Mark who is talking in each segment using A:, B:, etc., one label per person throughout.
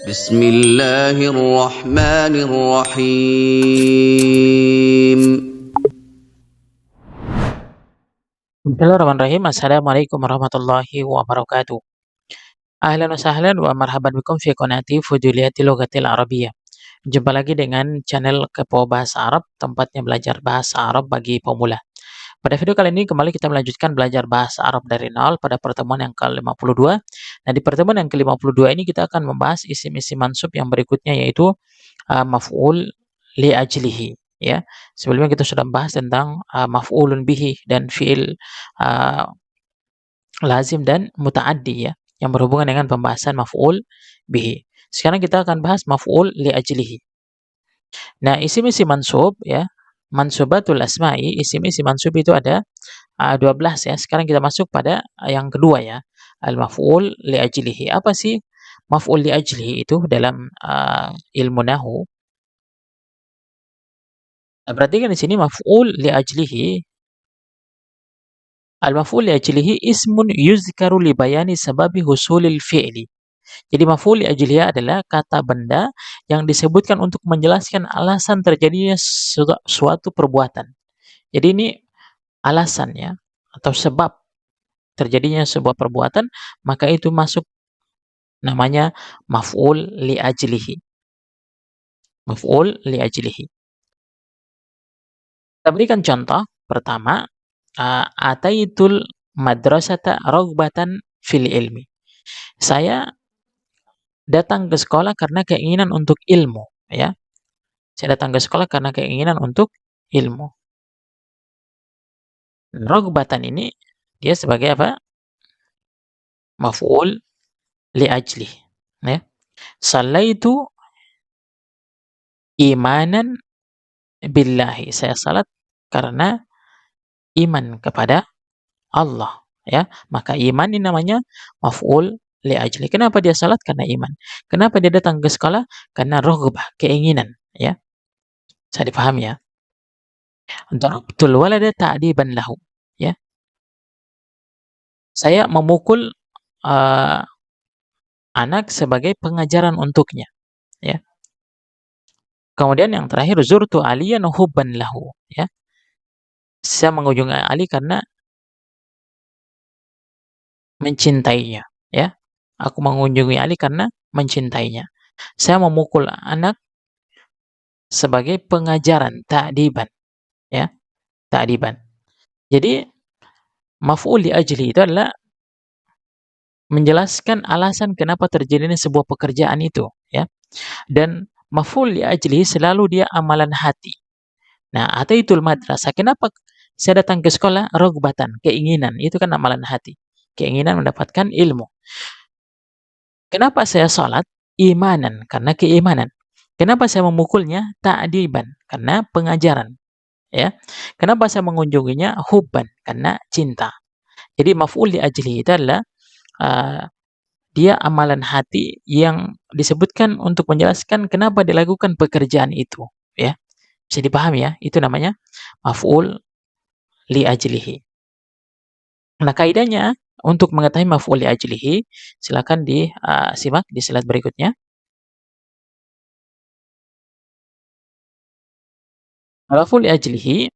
A: بسم الله الرحمن الرحيم.
B: Bismillahirrahmanirrahim. Assalamualaikum warahmatullahi wabarakatuh. Ahlan wa sahlan wa marhaban bikum fi qanati Fuduliyati Lughatil Arabiyyah. Jumpa lagi dengan channel Kepo Bahasa Arab, tempatnya belajar bahasa Arab bagi pemula. Pada video kali ini kembali kita melanjutkan belajar bahasa Arab dari nol pada pertemuan yang ke-52. Nah, di pertemuan yang ke-52 ini kita akan membahas isim-isim mansub yang berikutnya, yaitu maf'ul li ajlihi, ya. Sebelumnya kita sudah membahas tentang maf'ulun bihi dan fi'il uh, lazim dan muta'addi, ya, yang berhubungan dengan pembahasan maf'ul bihi. Sekarang kita akan bahas maf'ul li ajlihi. Nah, isim-isim mansub, ya, mansubatul asma'i, isim-isim mansub itu ada 12, ya. Sekarang kita masuk pada yang kedua, ya, al-maf'ul li ajlihi. Apa sih maf'ul li ajlihi itu dalam ilmu nahwu? Nah, perhatikan di sini maf'ul li ajlihi. Al-maf'ul li ajlihi ismun yuzkaru li bayani sababi husulil fi'li. Jadi maf'ul li ajlihi adalah kata benda yang disebutkan untuk menjelaskan alasan terjadinya suatu perbuatan. Jadi ini alasannya atau sebab terjadinya sebuah perbuatan, maka itu masuk namanya maf'ul li ajlihi. Maf'ul li ajlihi. Kita berikan contoh pertama, ataitul madrasata raghbatan fil ilmi. Saya datang ke sekolah karena keinginan untuk ilmu, ya. Saya datang ke sekolah karena keinginan untuk ilmu. Raghbatan ini dia sebagai apa? Maf'ul li ajli, ya. Sallaitu imanan billahi. Saya salat karena iman kepada Allah, ya. Maka iman ini namanya maf'ul li ajli. Kenapa dia salat? Karena iman. Kenapa dia datang ke sekolah? Karena raghbah, keinginan, ya. Bisa dipahami, ya. Darabtul walada ta'diban lahu, ya. Saya memukul uh, anak sebagai pengajaran untuknya, ya. Kemudian yang terakhir, zurtu aliyan hubban lahu, ya. Saya mengunjungi Ali karena mencintainya, ya. Aku mengunjungi Ali karena mencintainya. Saya memukul anak sebagai pengajaran, ta'diban, ya, ta'diban. Jadi maf'ul li ajli itu adalah menjelaskan alasan kenapa terjadinya sebuah pekerjaan itu, ya. Dan maf'ul li ajli selalu dia amalan hati. Nah, ataitul madrasah, kenapa saya datang ke sekolah? Raghbatan, keinginan, itu kan amalan hati. Keinginan mendapatkan ilmu. Kenapa saya salat? Imanan, karena keimanan. Kenapa saya memukulnya? Ta'diban, karena pengajaran, ya. Kenapa saya mengunjunginya? Hubban, karena cinta. Jadi maf'ul li ajli itu adalah uh, dia amalan hati yang disebutkan untuk menjelaskan kenapa dilakukan pekerjaan itu, ya. Bisa dipahami, ya? Itu namanya maf'ul li ajlihi. Nah, kaidahnya untuk mengetahui maf'ul li ajlihi, silakan disimak di slide berikutnya. Maf'ul li ajlihi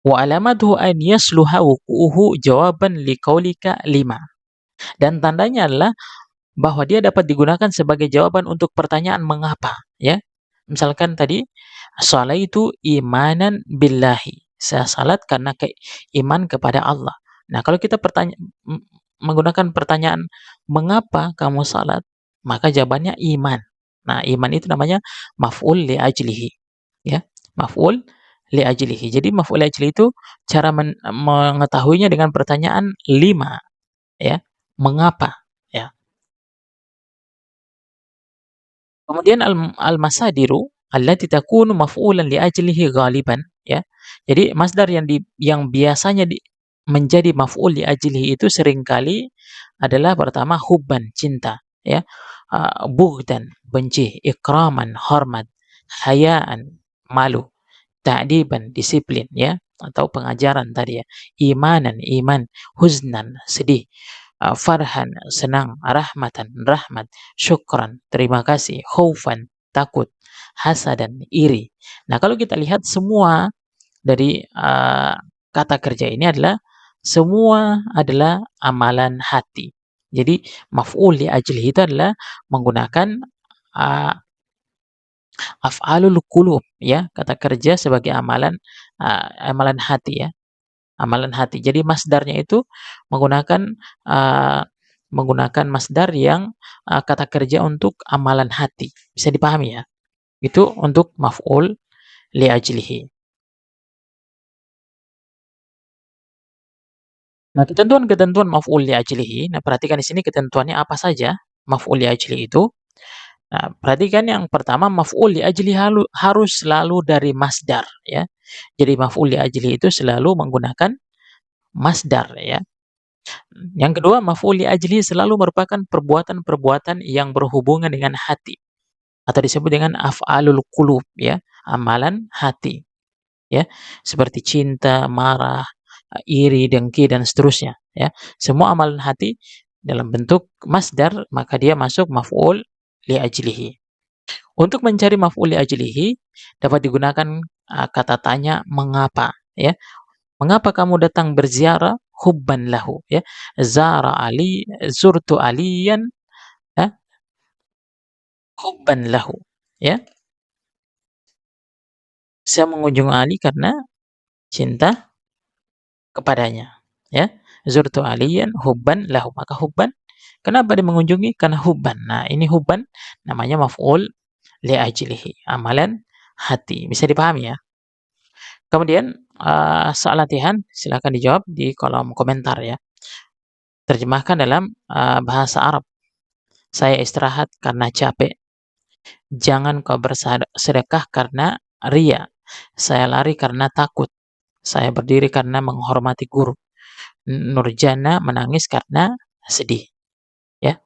B: wa alamatuhu an yasluha wuqu'uhu jawaban liqaulika lima. Dan tandanya adalah bahwa dia dapat digunakan sebagai jawaban untuk pertanyaan mengapa, ya. Misalkan tadi, shalaitu imanan billahi. Saya salat karena iman kepada Allah. Nah, kalau kita menggunakan pertanyaan mengapa kamu salat, maka jawabannya iman. Nah, iman itu namanya maf'ul li ajlihi, ya. Maf'ul li ajlihi. Jadi maf'ul li ajlihi itu cara mengetahuinya dengan pertanyaan lima, ya. Mengapa, ya. Kemudian al-masadiru allati takunu maf'ulan li ajlihi ghaliban, ya. Jadi masdar yang biasanya menjadi maf'ul li ajlihi itu seringkali adalah pertama hubban, cinta, ya. Bughdan, benci, ikraman, hormat, hayaan, malu, ta'diban, disiplin, ya, atau pengajaran tadi, ya. Imanan, iman, huznan, sedih. farhan, senang, rahmatan, rahmat, syukran, terima kasih, khaufan, takut, hasadan, iri. Nah, kalau kita lihat semua dari kata kerja ini adalah semua adalah amalan hati. Jadi maf'ul li ajlihi itu adalah menggunakan uh, af'alul qulub, ya, kata kerja sebagai amalan hati, ya, amalan hati. Jadi masdarnya itu menggunakan uh, menggunakan masdar yang kata kerja untuk amalan hati. Bisa dipahami ya? Itu untuk maf'ul li ajlihi. Nah, ketentuan-ketentuan maf'ul li ajlihi. Nah, perhatikan di sini ketentuannya apa saja maf'ul li ajlihi itu. Nah, perhatikan yang pertama maf'ul li ajli harus selalu dari masdar, ya. Jadi maf'ul li ajli itu selalu menggunakan masdar, ya. Yang kedua, maf'ul li ajli selalu merupakan perbuatan-perbuatan yang berhubungan dengan hati atau disebut dengan af'alul qulub, ya, amalan hati, ya. Seperti cinta, marah, iri, dengki dan seterusnya, ya. Semua amalan hati dalam bentuk masdar, maka dia masuk maf'ul li ajlihi. Untuk mencari maf'ul li ajlihi dapat digunakan kata tanya mengapa, ya. Mengapa kamu datang berziarah? Hubban lahu, ya. Zara Ali, zurtu Aliyan, ya. Hubban lahu, ya. Saya mengunjungi Ali karena cinta kepadanya, ya. Zurtu Aliyan hubban lahu. Maka hubban, kenapa dia mengunjungi? Karena hubban. Nah, ini hubban namanya maf'ul li ajlihi, amalan hati. Bisa dipahami ya? Kemudian soal latihan silakan dijawab di kolom komentar ya. Terjemahkan dalam bahasa Arab. Saya istirahat karena capek. Jangan kau bersedekah karena ria. Saya lari karena takut. Saya berdiri karena menghormati guru. Nurjana menangis karena sedih. Ya,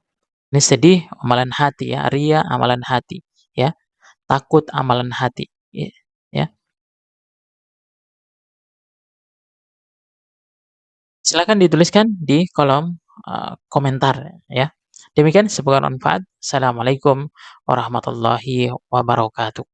B: ini sedih amalan hati ya. Ria amalan hati ya. Takut amalan hati ya. Silakan dituliskan di kolom komentar ya. Demikian, semoga bermanfaat. Assalamualaikum warahmatullahi wabarakatuh.